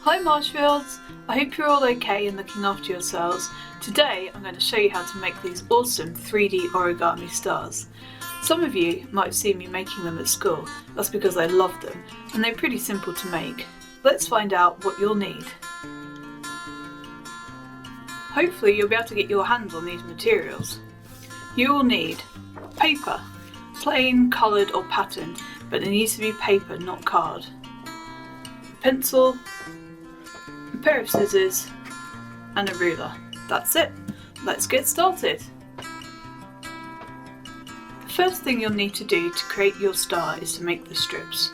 Hi Marshfields! I hope you're all okay and looking after yourselves. Today I'm going to show you how to make these awesome 3D origami stars. Some of you might have seen me making them at school. That's because I love them and they're pretty simple to make. Let's find out what you'll need. Hopefully you'll be able to get your hands on these materials. You will need paper, plain, coloured or patterned, but it needs to be paper, not card. Pencil, a pair of scissors and a ruler. That's it. Let's get started. The first thing you'll need to do to create your star is to make the strips.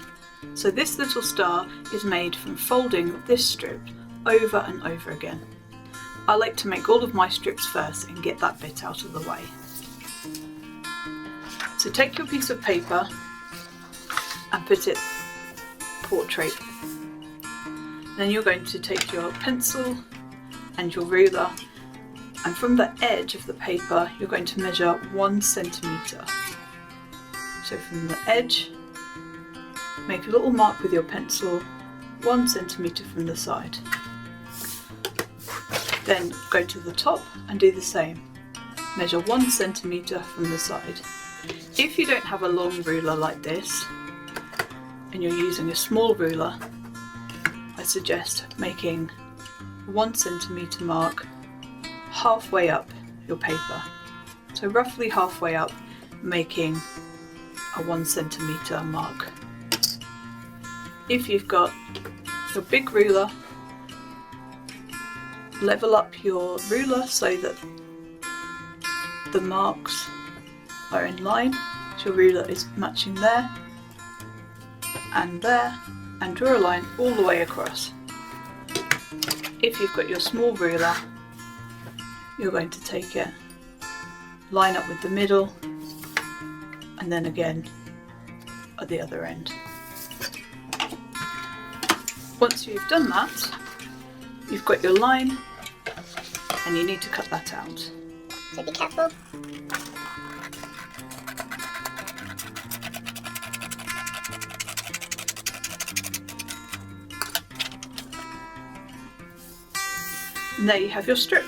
So this little star is made from folding this strip over and over again. I like to make all of my strips first and get that bit out of the way. So take your piece of paper and put it portrait. Then you're going to take your pencil and your ruler, and from the edge of the paper you're going to measure 1 centimetre. So from the edge, make a little mark with your pencil 1 centimetre from the side. Then go to the top and do the same. Measure 1 centimetre from the side. If you don't have a long ruler like this and you're using a small ruler, I suggest making a 1 centimetre mark halfway up your paper. So roughly halfway up, making a 1 centimetre mark. If you've got your big ruler, level up your ruler so that the marks are in line. So your ruler is matching there, and draw a line all the way across. If you've got your small ruler, you're going to take it, line up with the middle, and then again at the other end. Once you've done that, you've got your line and you need to cut that out. So be careful. And there you have your strip.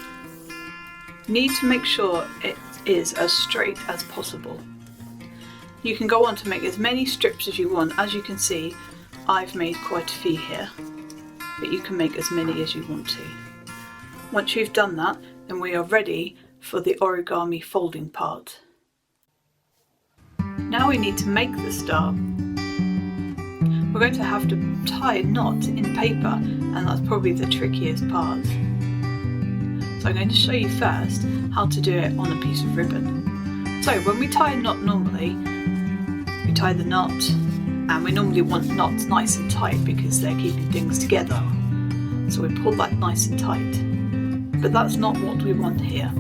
You need to make sure it is as straight as possible. You can go on to make as many strips as you want. As you can see, I've made quite a few here, but you can make as many as you want to. Once you've done that, then we are ready for the origami folding part. Now we need to make the star. We're going to have to tie a knot in paper, and that's probably the trickiest part. So I'm going to show you first how to do it on a piece of ribbon. So when we tie a knot normally, we tie the knot, and we normally want knots nice and tight because they're keeping things together. So we pull that nice and tight. But that's not what we want here.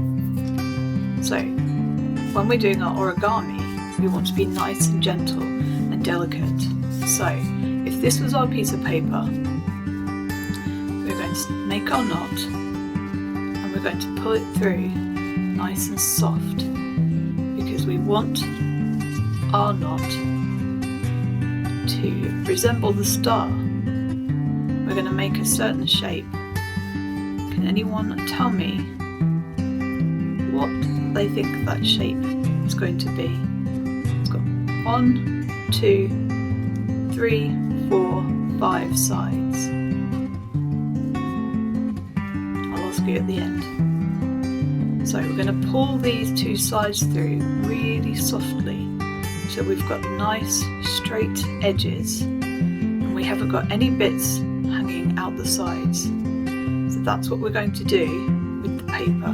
So when we're doing our origami, we want to be nice and gentle and delicate. So if this was our piece of paper, we're going to make our knot and we're going to pull it through nice and soft because we want our knot to resemble the star. We're going to make a certain shape. Can anyone tell me what they think that shape is going to be? It's got 1, 2, 3, 4, 5 sides. I'll ask you at the end. So we're going to pull these 2 sides through really softly so we've got nice straight edges and we haven't got any bits hanging out the sides. So that's what we're going to do with the paper.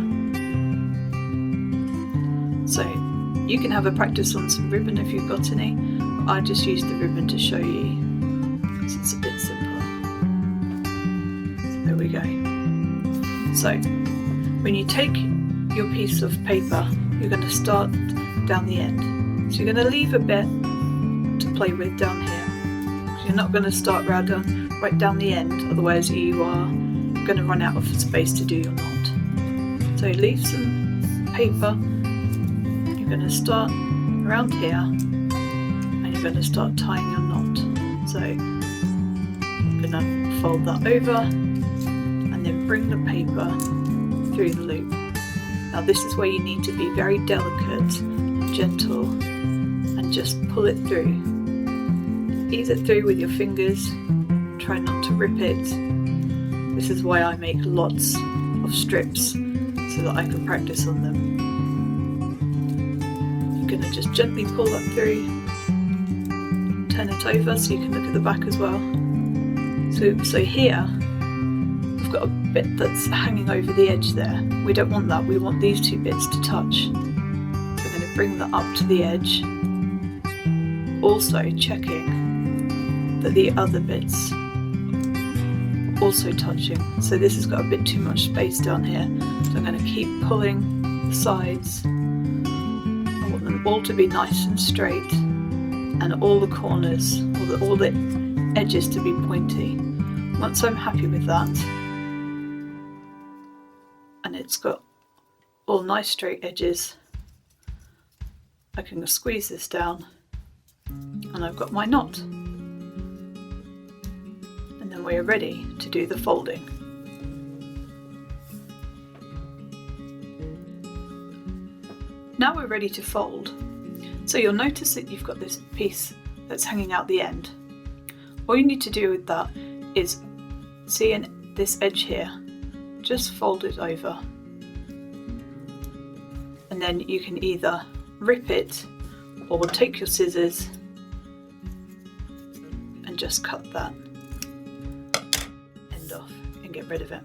So you can have a practice on some ribbon if you've got any. I just used the ribbon to show you because it's a bit simpler. So there we go. So when you take your piece of paper, you're going to start down the end. So you're going to leave a bit to play with down here. So you're not going to start right down the end, otherwise you are going to run out of space to do your knot. So leave some paper. You're going to start around here and you're going to start tying your knot. So I'm going to fold that over bring the paper through the loop. Now this is where you need to be very delicate and gentle and just pull it through. Ease it through with your fingers, try not to rip it. This is why I make lots of strips so that I can practice on them. You're going to just gently pull that through, turn it over so you can look at the back as well. So here we've got a bit that's hanging over the edge there. We don't want that, we want these two bits to touch. So I'm going to bring that up to the edge, also checking that the other bits are also touching. So this has got a bit too much space down here, so I'm going to keep pulling the sides. I want them all to be nice and straight and all the corners, all the edges to be pointy. Once I'm happy with that, and it's got all nice straight edges, I can squeeze this down and I've got my knot. And then we're ready to do the folding. Now we're ready to fold. So you'll notice that you've got this piece that's hanging out the end. All you need to do with that is see this edge here, just fold it over. And then you can either rip it or take your scissors and just cut that end off and get rid of it.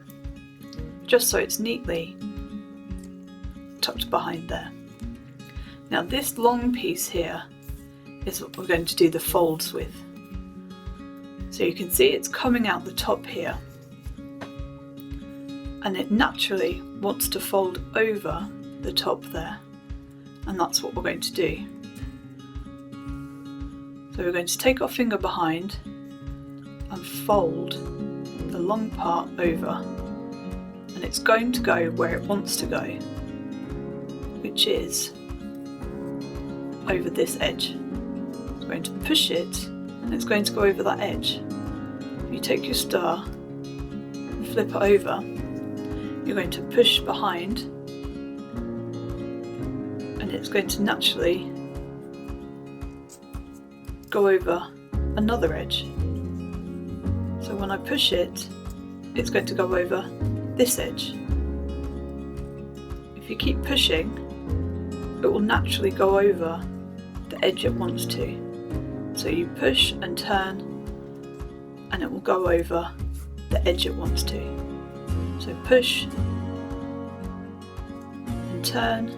Just so it's neatly tucked behind there. Now this long piece here is what we're going to do the folds with. So you can see it's coming out the top here, and it naturally wants to fold over the top there, and that's what we're going to do. So we're going to take our finger behind and fold the long part over, and it's going to go where it wants to go, which is over this edge. It's going to push it and it's going to go over that edge. If you take your star and flip it over, you're going to push behind and it's going to naturally go over another edge. So when I push it, it's going to go over this edge. If you keep pushing, it will naturally go over the edge it wants to. So you push and turn and it will go over the edge it wants to. So push and turn,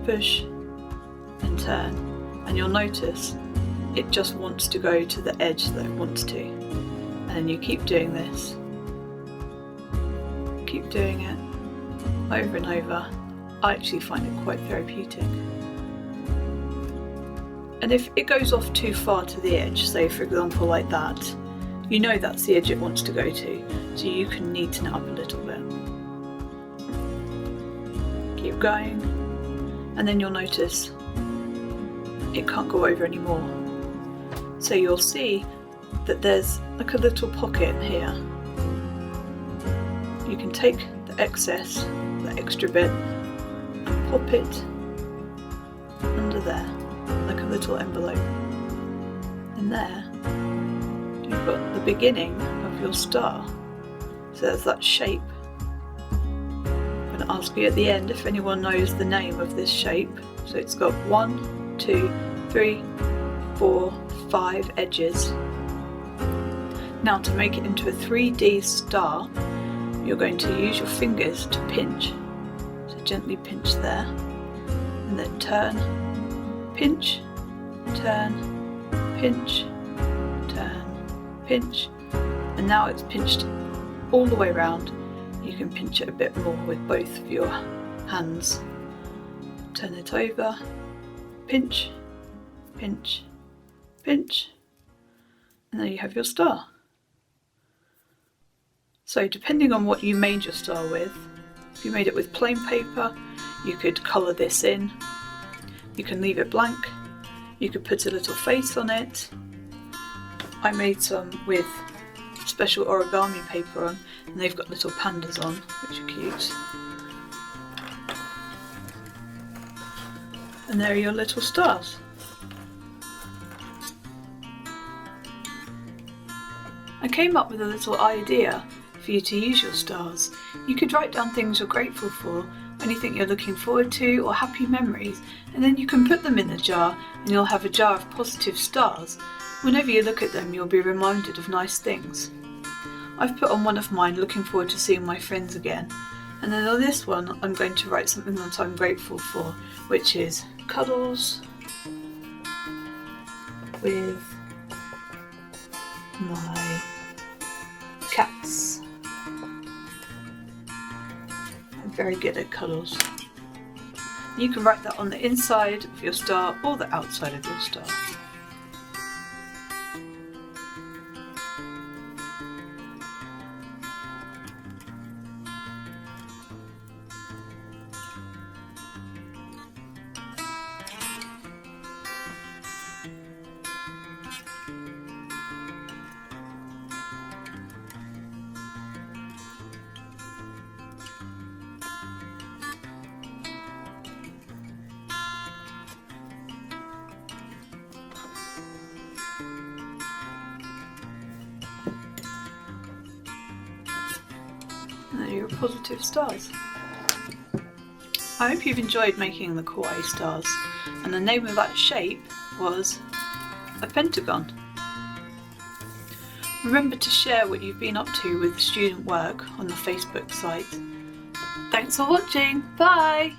push and turn, and you'll notice it just wants to go to the edge that it wants to. And then you keep doing this, keep doing it over and over. I actually find it quite therapeutic. And if it goes off too far to the edge, say for example like that, you know that's the edge it wants to go to, so you can neaten it up a little bit. Keep going, and then you'll notice it can't go over anymore. So you'll see that there's like a little pocket here. You can take the excess, the extra bit, and pop it under there, like a little envelope. And there, you've got the beginning of your star. So there's that shape. I'm going to ask you at the end if anyone knows the name of this shape. So it's got 1, 2, 3, 4, 5 edges. Now to make it into a 3D star, you're going to use your fingers to pinch. So gently pinch there, and then turn, pinch, turn, pinch, turn, pinch, and now it's pinched all the way around. You can pinch it a bit more with both of your hands. Turn it over, pinch, pinch, pinch, and there you have your star. So depending on what you made your star with, if you made it with plain paper, you could colour this in. You can leave it blank. You could put a little face on it. I made some with special origami paper on, and they've got little pandas on, which are cute. And there are your little stars. I came up with a little idea for you to use your stars. You could write down things you're grateful for, anything you're looking forward to, or happy memories, and then you can put them in the jar and you'll have a jar of positive stars. Whenever you look at them, you'll be reminded of nice things. I've put on one of mine, looking forward to seeing my friends again. And then on this one, I'm going to write something that I'm grateful for, which is cuddles with my cats. I'm very good at cuddles. You can write that on the inside of your star or the outside of your star. And there are your positive stars. I hope you've enjoyed making the Kawaii stars, and the name of that shape was a pentagon. Remember to share what you've been up to with student work on the Facebook site. Thanks for watching, bye!